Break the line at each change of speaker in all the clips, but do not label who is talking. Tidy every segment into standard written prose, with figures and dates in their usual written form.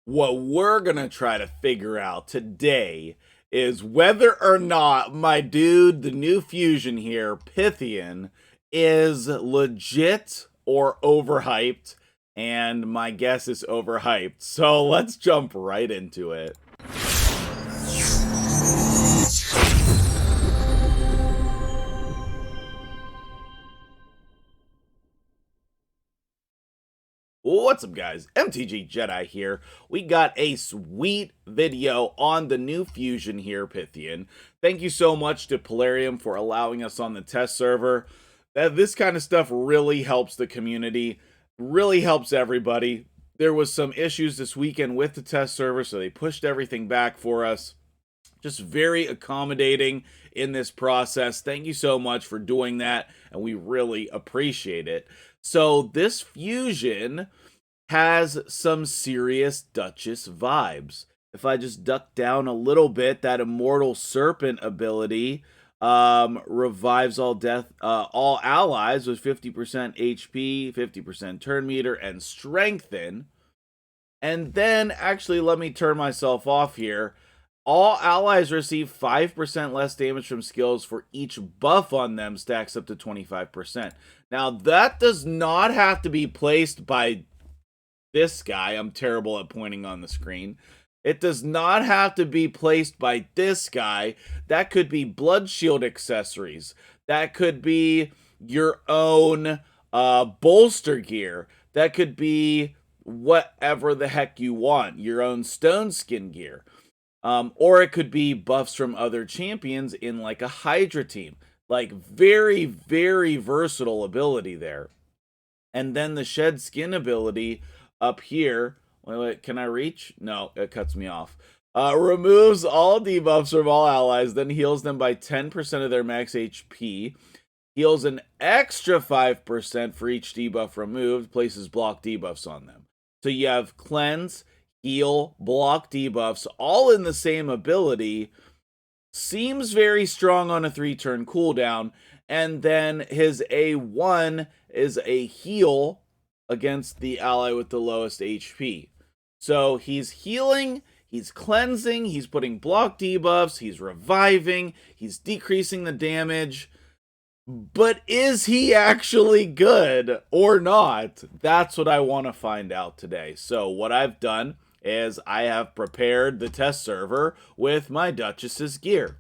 What we're gonna try to figure out today is whether or not my dude, the new fusion here, Pythion, is legit or overhyped. And my guess is overhyped. So let's jump right into it. What's up, guys? MtgJedi here. We got a sweet video on the new fusion here, Pythion. Thank you so much to Polarium for allowing us on the test server. This kind of stuff really helps the community, really helps everybody. There was some issues this weekend with the test server, so they pushed everything back for us. Just very accommodating in this process. Thank you so much for doing that, and we really appreciate it. So this fusion has some serious Duchess vibes. If I just duck down a little bit, that Immortal Serpent ability revives all allies with 50% HP, 50% turn meter, and strengthen. And then, actually, let me turn myself off here. All allies receive 5% less damage from skills for each buff on them, stacks up to 25%. Now, that does not have to be placed by this guy. I'm terrible at pointing on the screen. It does not have to be placed by this guy. That could be blood shield accessories. That could be your own bolster gear. That could be whatever the heck you want. Your own stone skin gear. Or it could be buffs from other champions in like a Hydra team. Like very, very versatile ability there. And then the shed skin ability up here. Wait, can I reach? No, it cuts me off. Removes all debuffs from all allies, then heals them by 10% of their max HP. Heals an extra 5% for each debuff removed, places block debuffs on them. So you have cleanse, heal, block debuffs, all in the same ability. Seems very strong on a 3-turn cooldown. And then his A1 is a heal against the ally with the lowest HP. So he's healing, he's cleansing, he's putting block debuffs, he's reviving, he's decreasing the damage. But is he actually good or not? That's what I want to find out today. So what I've done is I have prepared the test server with my Duchess's gear.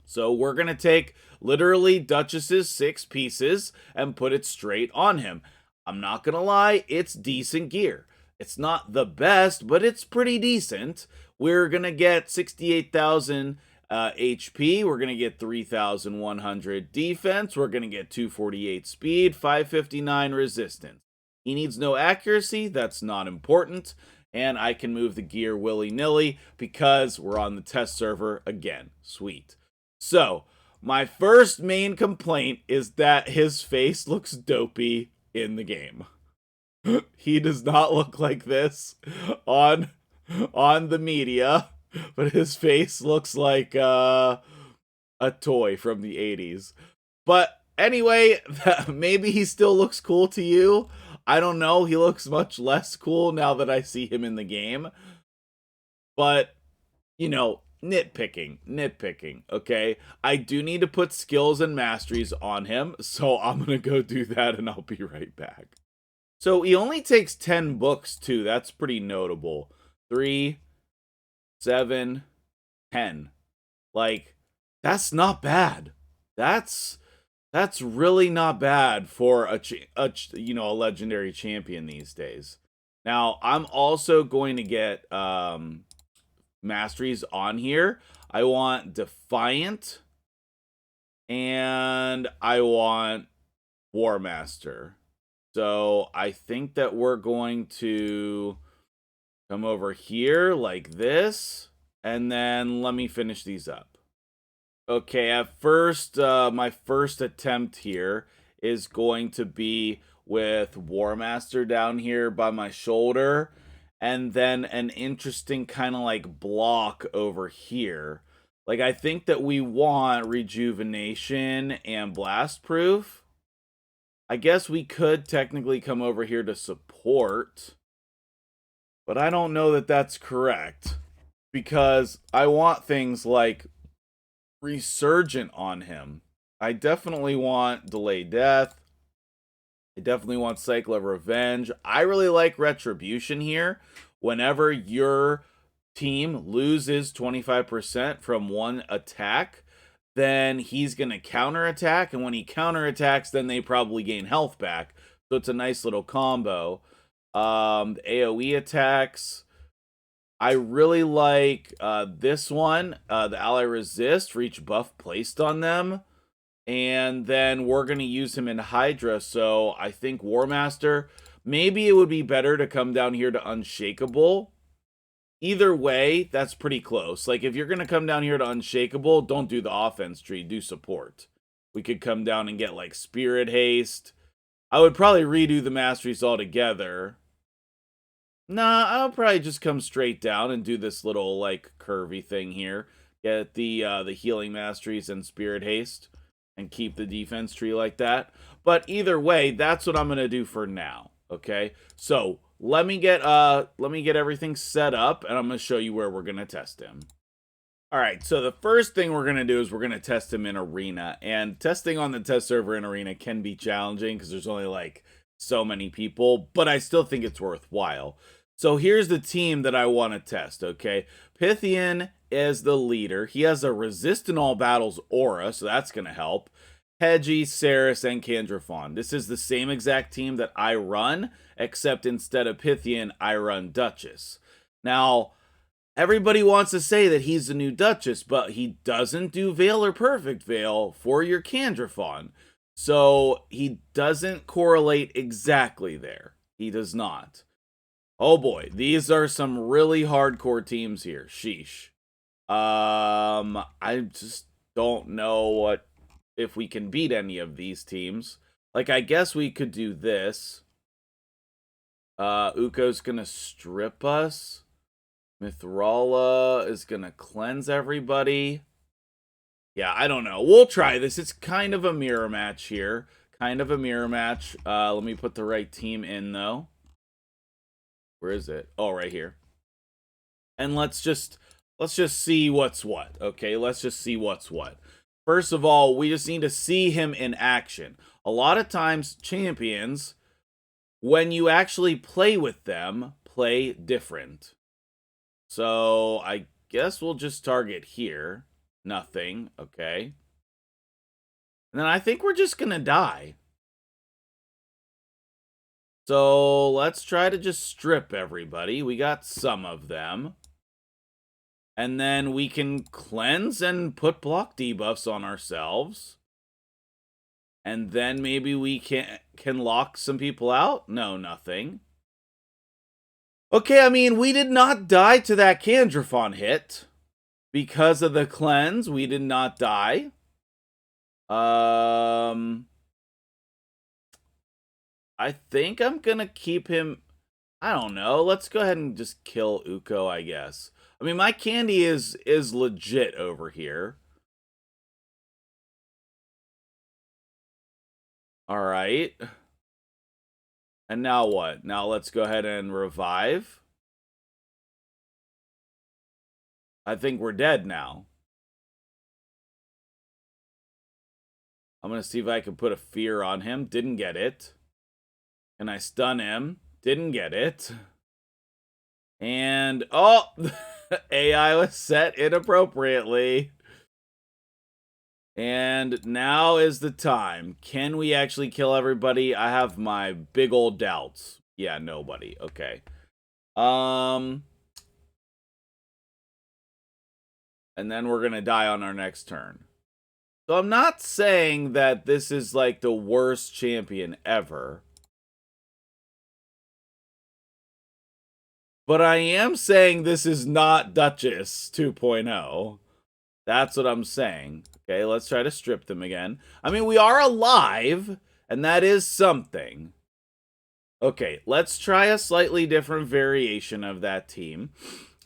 So we're going to take literally Duchess's 6 pieces and put it straight on him. I'm not going to lie, it's decent gear. It's not the best, but it's pretty decent. We're going to get 68,000 HP. We're going to get 3,100 defense. We're going to get 248 speed, 559 resistance. He needs no accuracy. That's not important. And I can move the gear willy-nilly because we're on the test server again. Sweet. So, my first main complaint is that his face looks dopey in the game. He does not look like this on the media, but his face looks like a toy from the 80s. But anyway, maybe he still looks cool to you. I don't know. He looks much less cool now that I see him in the game. But, you know, nitpicking, okay? I do need to put skills and masteries on him, so I'm gonna go do that and I'll be right back. So he only takes 10 books too. That's pretty notable. 3, 7, 10. Like, that's not bad. That's really not bad for a legendary champion these days. Now, I'm also going to get masteries on here. I want Defiant and I want War Master. So I think that we're going to come over here like this, and then let me finish these up. Okay, at first, my first attempt here is going to be with War Master down here by my shoulder, and then an interesting kind of like block over here. Like, I think that we want Rejuvenation and Blast Proof. I guess we could technically come over here to support. But I don't know that that's correct. Because I want things like Resurgent on him. I definitely want Delay Death. I definitely want Cycle of Revenge. I really like Retribution here. Whenever your team loses 25% from one attack, then he's going to counterattack. And when he counterattacks, then they probably gain health back. So it's a nice little combo. The AoE attacks. I really like this one. The ally resist for each buff placed on them. And then we're going to use him in Hydra. So I think War Master, maybe it would be better to come down here to Unshakable. Either way, that's pretty close. Like, if you're going to come down here to Unshakable, don't do the offense tree. Do support. We could come down and get, like, Spirit Haste. I would probably redo the Masteries altogether. Nah, I'll probably just come straight down and do this little, like, curvy thing here. Get the Healing Masteries and Spirit Haste. And keep the defense tree like that. But either way, that's what I'm gonna do for now. Okay, so let me get everything set up, and I'm gonna show you where we're gonna test him. All right, so the first thing we're gonna do is we're gonna test him in Arena, and testing on the test server in Arena can be challenging because there's only like so many people, but I still think it's worthwhile. So here's the team that I want to test. Okay, Pythion is the leader. He has a resist in all battles aura, so that's going to help. Hedgie, Saris, and Candrafon. This is the same exact team that I run, except instead of Pythion, I run Duchess. Now, everybody wants to say that he's the new Duchess, but he doesn't do Veil or Perfect Veil for your Candrafon. So he doesn't correlate exactly there. He does not. Oh boy, these are some really hardcore teams here. Sheesh. I just don't know if we can beat any of these teams. Like, I guess we could do this. Uko's gonna strip us. Mithrala is gonna cleanse everybody. Yeah, I don't know. We'll try this. It's kind of a mirror match here. Kind of a mirror match. Let me put the right team in, though. Where is it? Oh, right here. And let's just see what's what. Okay, let's just see what's what. First of all, we just need to see him in action. A lot of times, champions, when you actually play with them, play different. So, I guess we'll just target here. Nothing. Okay. And then I think we're just gonna die. So, let's try to just strip everybody. We got some of them. And then we can cleanse and put block debuffs on ourselves. And then maybe we can lock some people out? No, nothing. Okay, I mean, we did not die to that Candrafon hit. Because of the cleanse, we did not die. I think I'm gonna keep him. I don't know. Let's go ahead and just kill Uko, I guess. I mean, my candy is legit over here. All right. And now what? Now let's go ahead and revive. I think we're dead now. I'm going to see if I can put a fear on him. Didn't get it. Can I stun him? Didn't get it. And, oh, AI was set inappropriately. And now is the time. Can we actually kill everybody? I have my big old doubts. Yeah, nobody. Okay. And then we're going to die on our next turn. So I'm not saying that this is like the worst champion ever. But I am saying this is not Duchess 2.0. That's what I'm saying. Okay, let's try to strip them again. I mean, we are alive, and that is something. Okay, let's try a slightly different variation of that team.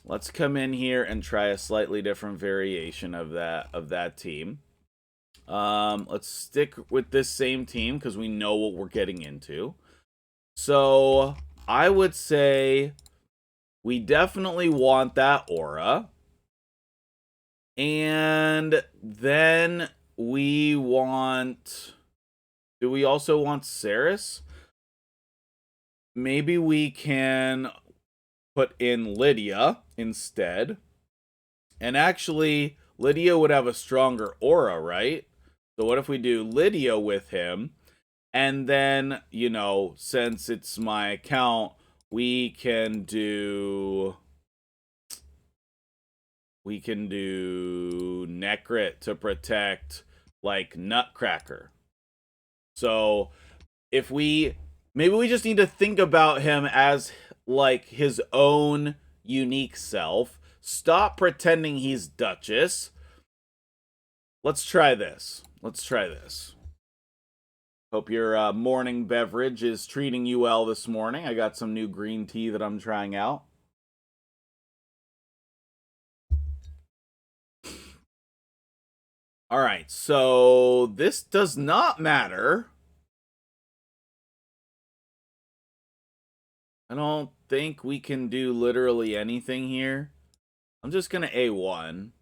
Let's come in here and try a slightly different variation of that team. Let's stick with this same team because we know what we're getting into. So I would say We definitely want that aura. And then we want... Do we also want Saris? Maybe we can put in Lydia instead. And actually, Lydia would have a stronger aura, right? So what if we do Lydia with him? And then, you know, since it's my account, we can do Necrit to protect, like, Nutcracker. So if maybe we just need to think about him as, like, his own unique self. Stop pretending he's Duchess. Let's try this. Hope your morning beverage is treating you well this morning. I got some new green tea that I'm trying out. All right, so this does not matter. I don't think we can do literally anything here. I'm just going to A1.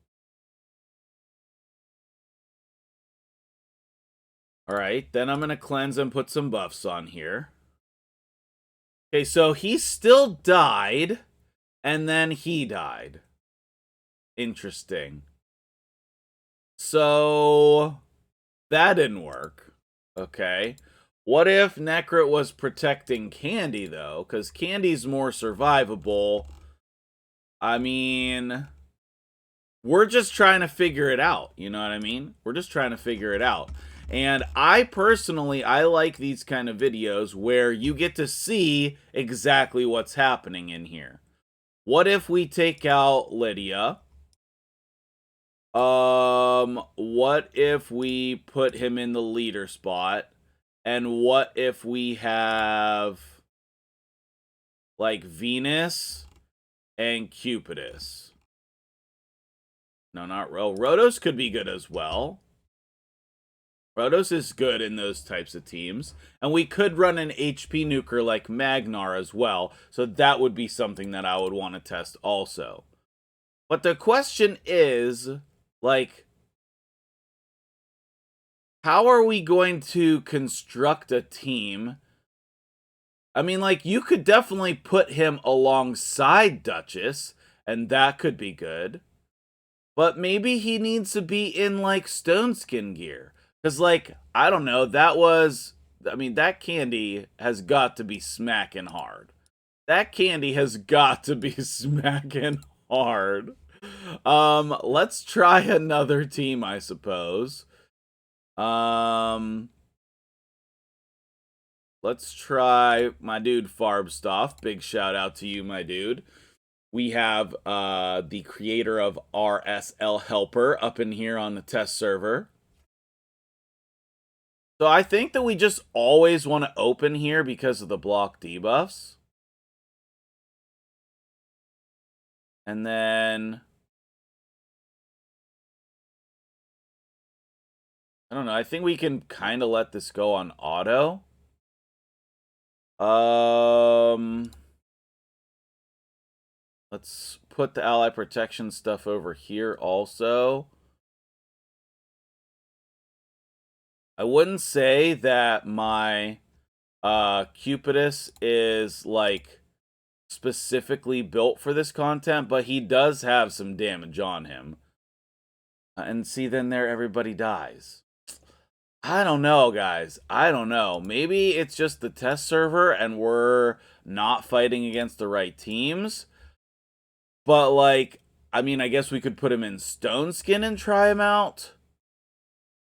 All right, then I'm going to cleanse and put some buffs on here. Okay, so he still died, and then he died. Interesting. So, that didn't work. Okay. What if Necrit was protecting Candy, though? Because Candy's more survivable. I mean, we're just trying to figure it out. You know what I mean? We're just trying to figure it out. And I personally, I like these kind of videos where you get to see exactly what's happening in here. What if we take out Lydia? What if we put him in the leader spot? And what if we have, like, Venus and Cupidus? No, not Rhodos could be good as well. Rhodos is good in those types of teams. And we could run an HP nuker like Magnar as well. So that would be something that I would want to test also. But the question is, like, how are we going to construct a team? I mean, like, you could definitely put him alongside Duchess, and that could be good. But maybe he needs to be in, like, Stone Skin gear. Because, like, I don't know, that Candy has got to be smacking hard. That Candy has got to be smacking hard. Let's try another team, I suppose. Let's try my dude Farbstoff. Big shout out to you, my dude. We have the creator of RSL Helper up in here on the test server. So I think that we just always want to open here because of the block debuffs. And then, I don't know, I think we can kind of let this go on auto. Let's put the ally protection stuff over here also. I wouldn't say that my Cupidus is, like, specifically built for this content, but he does have some damage on him. And see, then there everybody dies. I don't know, guys. I don't know. Maybe it's just the test server and we're not fighting against the right teams. But, like, I mean, I guess we could put him in Stone Skin and try him out.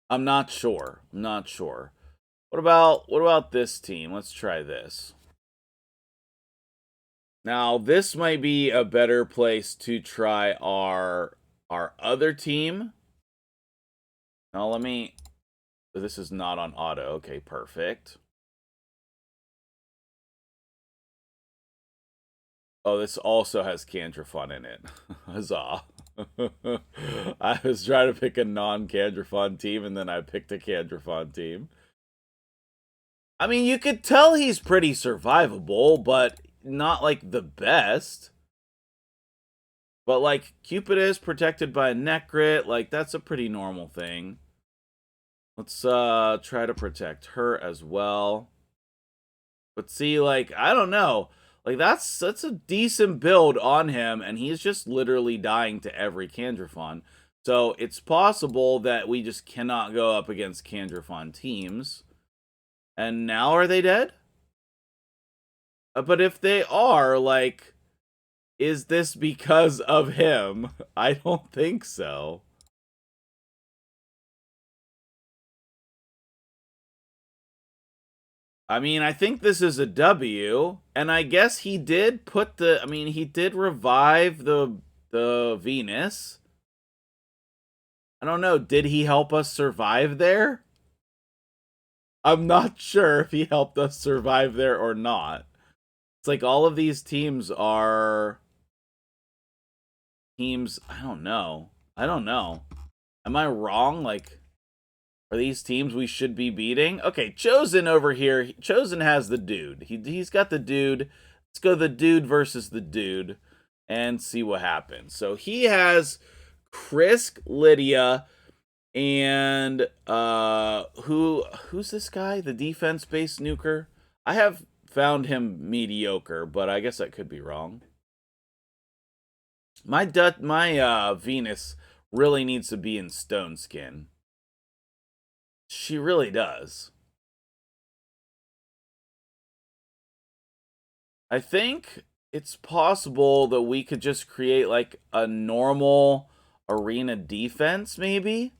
I'm not sure. What about this team? Let's try this. Now, this might be a better place to try our other team. Now, this is not on auto. Okay, perfect. Oh, this also has Candrafon in it. Huzzah. I was trying to pick a non-Candrafon team, and then I picked a Candrafon team. I mean, you could tell he's pretty survivable, but not, like, the best. But, like, Cupid is protected by a Necrit. Like, that's a pretty normal thing. Let's try to protect her as well. But see, like, I don't know. Like, that's a decent build on him, and he's just literally dying to every Candrafon. So it's possible that we just cannot go up against Candrafon teams. And now are they dead? But if they are, like, is this because of him? I don't think so. I mean, I think this is a W, and I guess he did put the, I mean, he did revive the Venus. I don't know, did he help us survive there? I'm not sure if he helped us survive there or not. It's like all of these teams are teams, I don't know. I don't know. Am I wrong? Like, are these teams we should be beating? Okay, Chosen over here. Chosen has the dude. He's got the dude. Let's go the dude versus the dude and see what happens. So he has Krisk, Lydia, and who's this guy? The defense-based nuker? I have found him mediocre, but I guess that could be wrong. My Venus really needs to be in Stone Skin. She really does. I think it's possible that we could just create like a normal arena defense, maybe?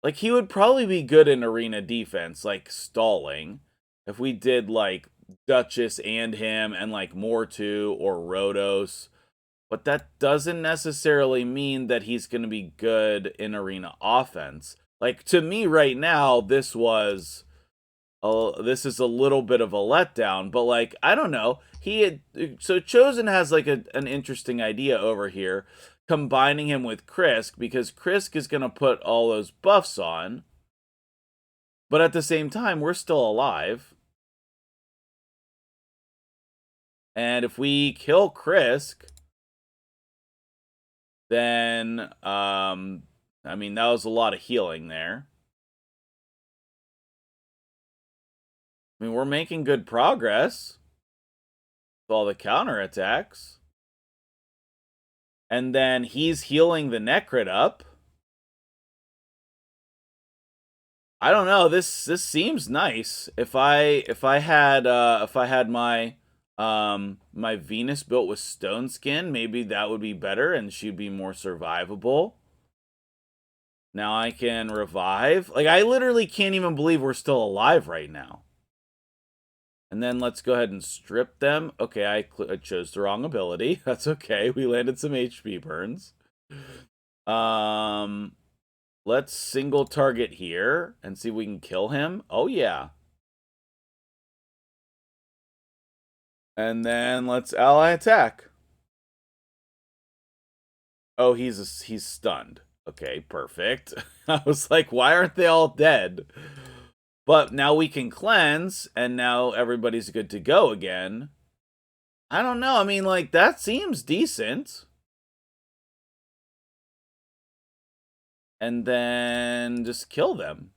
Like, he would probably be good in arena defense, like stalling. If we did like Duchess and him and like Mortu or Rhodos. But that doesn't necessarily mean that he's going to be good in arena offense. Like, to me right now, this is a little bit of a letdown, but like, I don't know. So Chosen has like an interesting idea over here, combining him with Krisk, because Krisk is going to put all those buffs on, but at the same time, we're still alive. And if we kill Krisk, then, I mean, that was a lot of healing there. I mean, we're making good progress with all the counterattacks. And then he's healing the Necrit up. I don't know. This seems nice. If I had my my Venus built with Stone Skin, maybe that would be better and she'd be more survivable. Now I can revive. Like, I literally can't even believe we're still alive right now. And then let's go ahead and strip them. Okay, I chose the wrong ability. That's okay. We landed some HP burns. Let's single target here and see if we can kill him. Oh, yeah. And then let's ally attack. Oh, he's stunned. Okay, perfect. I was like, why aren't they all dead? But now we can cleanse, and now everybody's good to go again. I don't know. I mean, like, that seems decent. And then just kill them.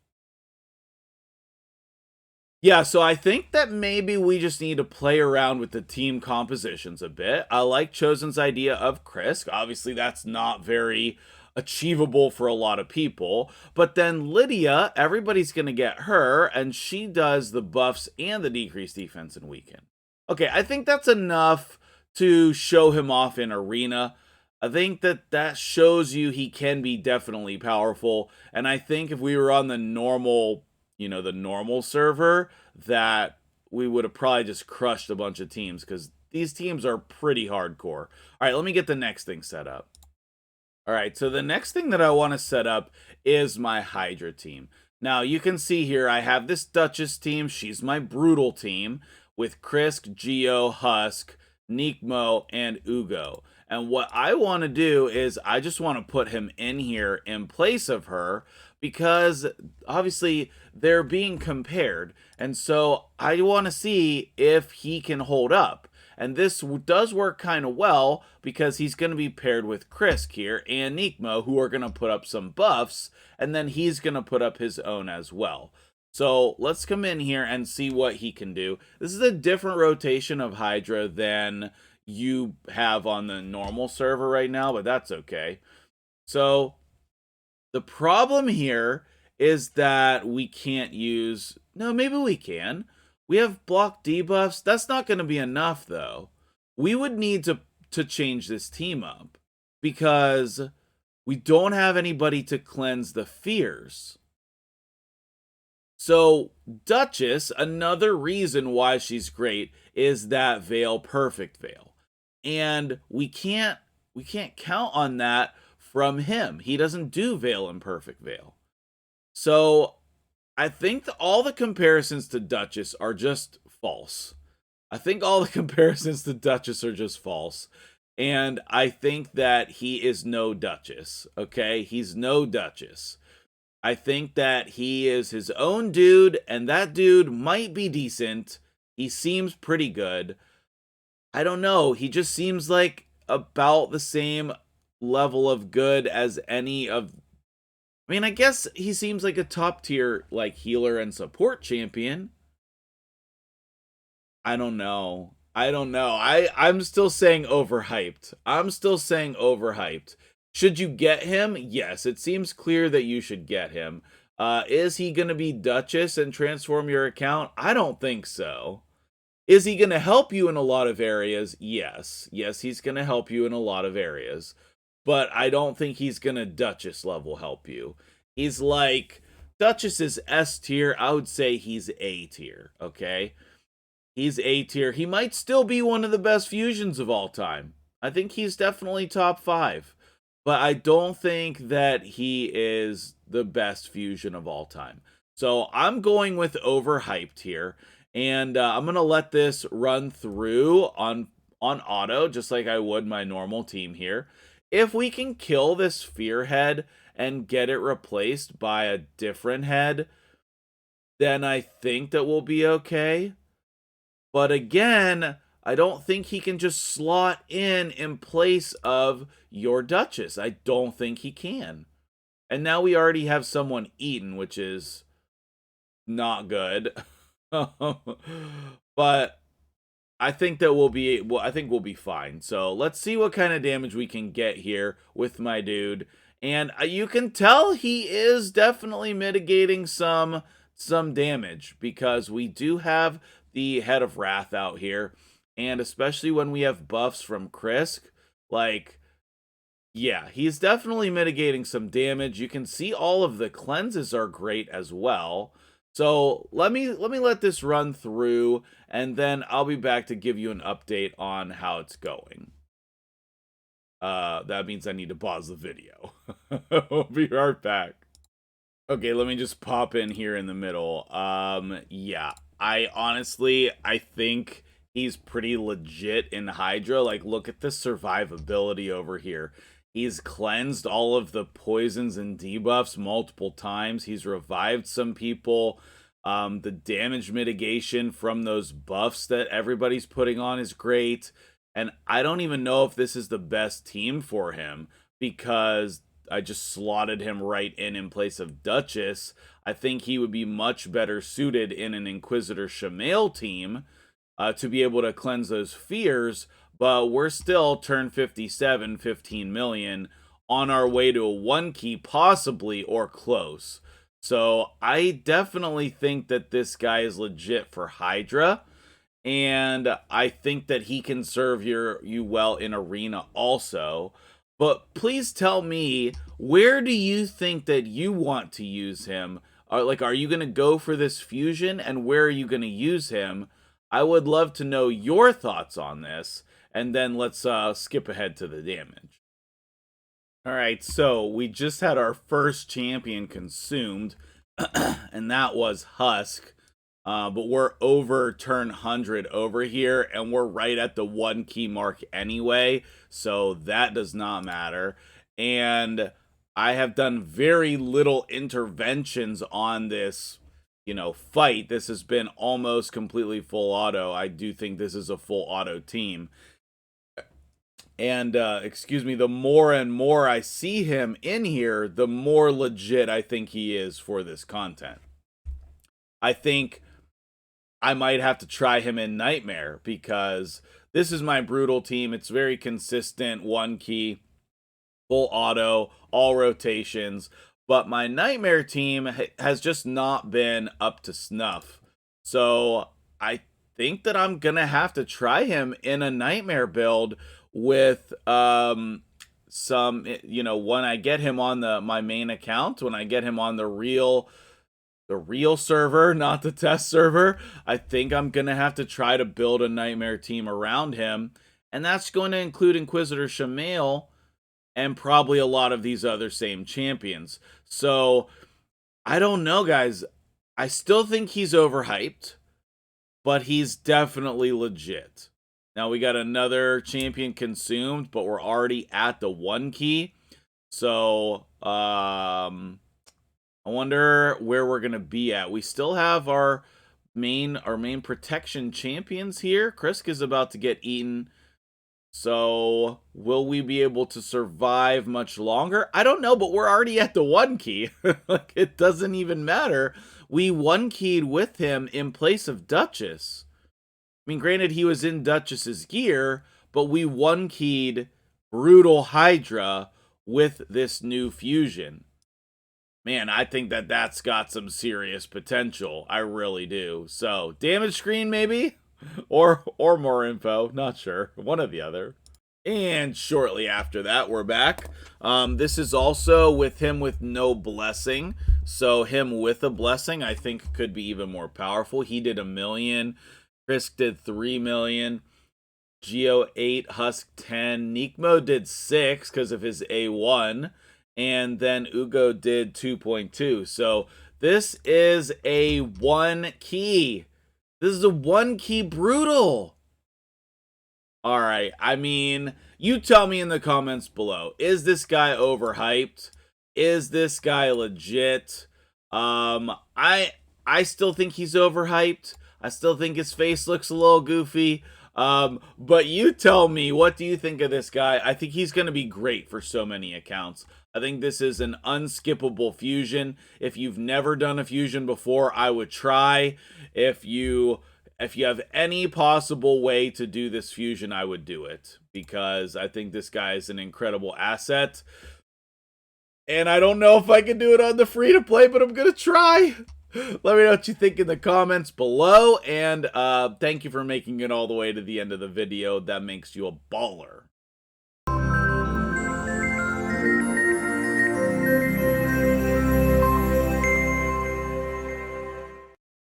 Yeah, so I think that maybe we just need to play around with the team compositions a bit. I like Chosen's idea of Krisk. Obviously, that's not very achievable for a lot of people. But then Lydia, everybody's going to get her, and she does the buffs and the decreased defense and weaken. Okay, I think that's enough to show him off in arena. I think that shows you he can be definitely powerful. And I think if we were on the normal, the normal server, that we would have probably just crushed a bunch of teams, because these teams are pretty hardcore. All right, let me get the next thing set up. All right, so the next thing that I want to set up is my Hydra team. Now, you can see here, I have this Duchess team. She's my brutal team with Krisk, Geo, Husk, Nikmo, and Ugo. And what I want to do is I just want to put him in here in place of her, because obviously they're being compared. And so I want to see if he can hold up. And this does work kind of well because he's going to be paired with Krisk here and Nikmo, who are going to put up some buffs, and then he's going to put up his own as well. So let's come in here and see what he can do. This is a different rotation of Hydra than you have on the normal server right now, but that's okay. So the problem here is that we can't use... No, maybe we can. We have block debuffs. That's not going to be enough, though. We would need to change this team up because we don't have anybody to cleanse the fears. So Duchess, another reason why she's great is that Veil, perfect Veil. And we can't count on that from him. He doesn't do Veil and perfect Veil. So I think all the comparisons to Duchess are just false. I think all the comparisons to Duchess are just false. And I think that he is no Duchess, okay? He's no Duchess. I think that he is his own dude, and that dude might be decent. He seems pretty good. I don't know. He just seems like about the same level of good as any of... I mean, I guess he seems like a top tier, like, healer and support champion. I don't know. I'm still saying overhyped. Should you get him? Yes, it seems clear that you should get him. Is he going to be Duchess and transform your account? I don't think so. Is he going to help you in a lot of areas? Yes. Yes, he's going to help you in a lot of areas. But I don't think he's going to Duchess level help you. He's like... Duchess is S tier. I would say he's A tier, okay? He's A tier. He might still be one of the best fusions of all time. I think he's definitely top 5. But I don't think that he is the best fusion of all time. So I'm going with Overhyped here. And I'm going to let this run through on auto, just like I would my normal team here. If we can kill this Fear head and get it replaced by a different head, then I think that we'll be okay. But again, I don't think he can just slot in place of your Duchess. I don't think he can. And now we already have someone eaten, which is not good. But I think that we'll be fine. So let's see what kind of damage we can get here with my dude. And you can tell he is definitely mitigating some damage because we do have the Head of Wrath out here, and especially when we have buffs from Krisk, like, yeah, he's definitely mitigating some damage. You can see all of the cleanses are great as well. So let me let this run through, and then I'll be back to give you an update on how it's going. That means I need to pause the video. I'll be right back. Okay, let me just pop in here in the middle. Yeah, I think he's pretty legit in Hydra. Like, look at the survivability over here. He's cleansed all of the poisons and debuffs multiple times. He's revived some people. The damage mitigation from those buffs that everybody's putting on is great. And I don't even know if this is the best team for him because I just slotted him right in place of Duchess. I think he would be much better suited in an Inquisitor Shamail team to be able to cleanse those fears. But we're still turn 57, 15 million on our way to a 1 key, possibly, or close. So I definitely think that this guy is legit for Hydra. And I think that he can serve you well in Arena also. But please tell me, where do you think that you want to use him? Are you going to go for this fusion, and where are you going to use him? I would love to know your thoughts on this, and then let's skip ahead to the damage. Alright, so we just had our first champion consumed, and that was Husk. But we're over turn 100 over here, and we're right at the 1 key mark anyway, so that does not matter. And I have done very little interventions on this, fight, this has been almost completely full auto. I do think this is a full auto team. And, excuse me, the more and more I see him in here, the more legit I think he is for this content. I think I might have to try him in Nightmare because this is my brutal team. It's very consistent, 1 key, full auto, all rotations. But my Nightmare team has just not been up to snuff. So I think that I'm going to have to try him in a Nightmare build with some, when I get him on my main account, when I get him on the real server, not the test server, I think I'm going to have to try to build a Nightmare team around him. And that's going to include Inquisitor Shamail and probably a lot of these other same champions. So, I don't know, guys. I still think he's overhyped, but he's definitely legit. Now, we got another champion consumed, but we're already at the 1 key. So, I wonder where we're going to be at. We still have our main protection champions here. Krisk is about to get eaten. So, will we be able to survive much longer? I don't know, but we're already at the 1 key. Like, it doesn't even matter. We 1-keyed with him in place of Duchess. I mean, granted, he was in Duchess's gear, but we 1-keyed Brutal Hydra with this new fusion. Man, I think that that's got some serious potential. I really do. So, damage screen maybe? Or more info. Not sure. One or the other. And shortly after that, we're back. This is also with him with no blessing. So, him with a blessing, I think, could be even more powerful. He did 1 million. Krisk did 3 million. Geo 8, Husk 10. Nikmo did 6 because of his A1. And then Ugo did 2.2. So this is a 1 key. This is a 1 key brutal. All right. I mean, you tell me in the comments below. Is this guy overhyped? Is this guy legit? I still think he's overhyped. I still think his face looks a little goofy. But you tell me, what do you think of this guy? I think he's going to be great for so many accounts. I think this is an unskippable fusion. If you've never done a fusion before, I would try. If you have any possible way to do this fusion, I would do it. Because I think this guy is an incredible asset. And I don't know if I can do it on the free-to-play, but I'm going to try. Let me know what you think in the comments below. And thank you for making it all the way to the end of the video. That makes you a baller.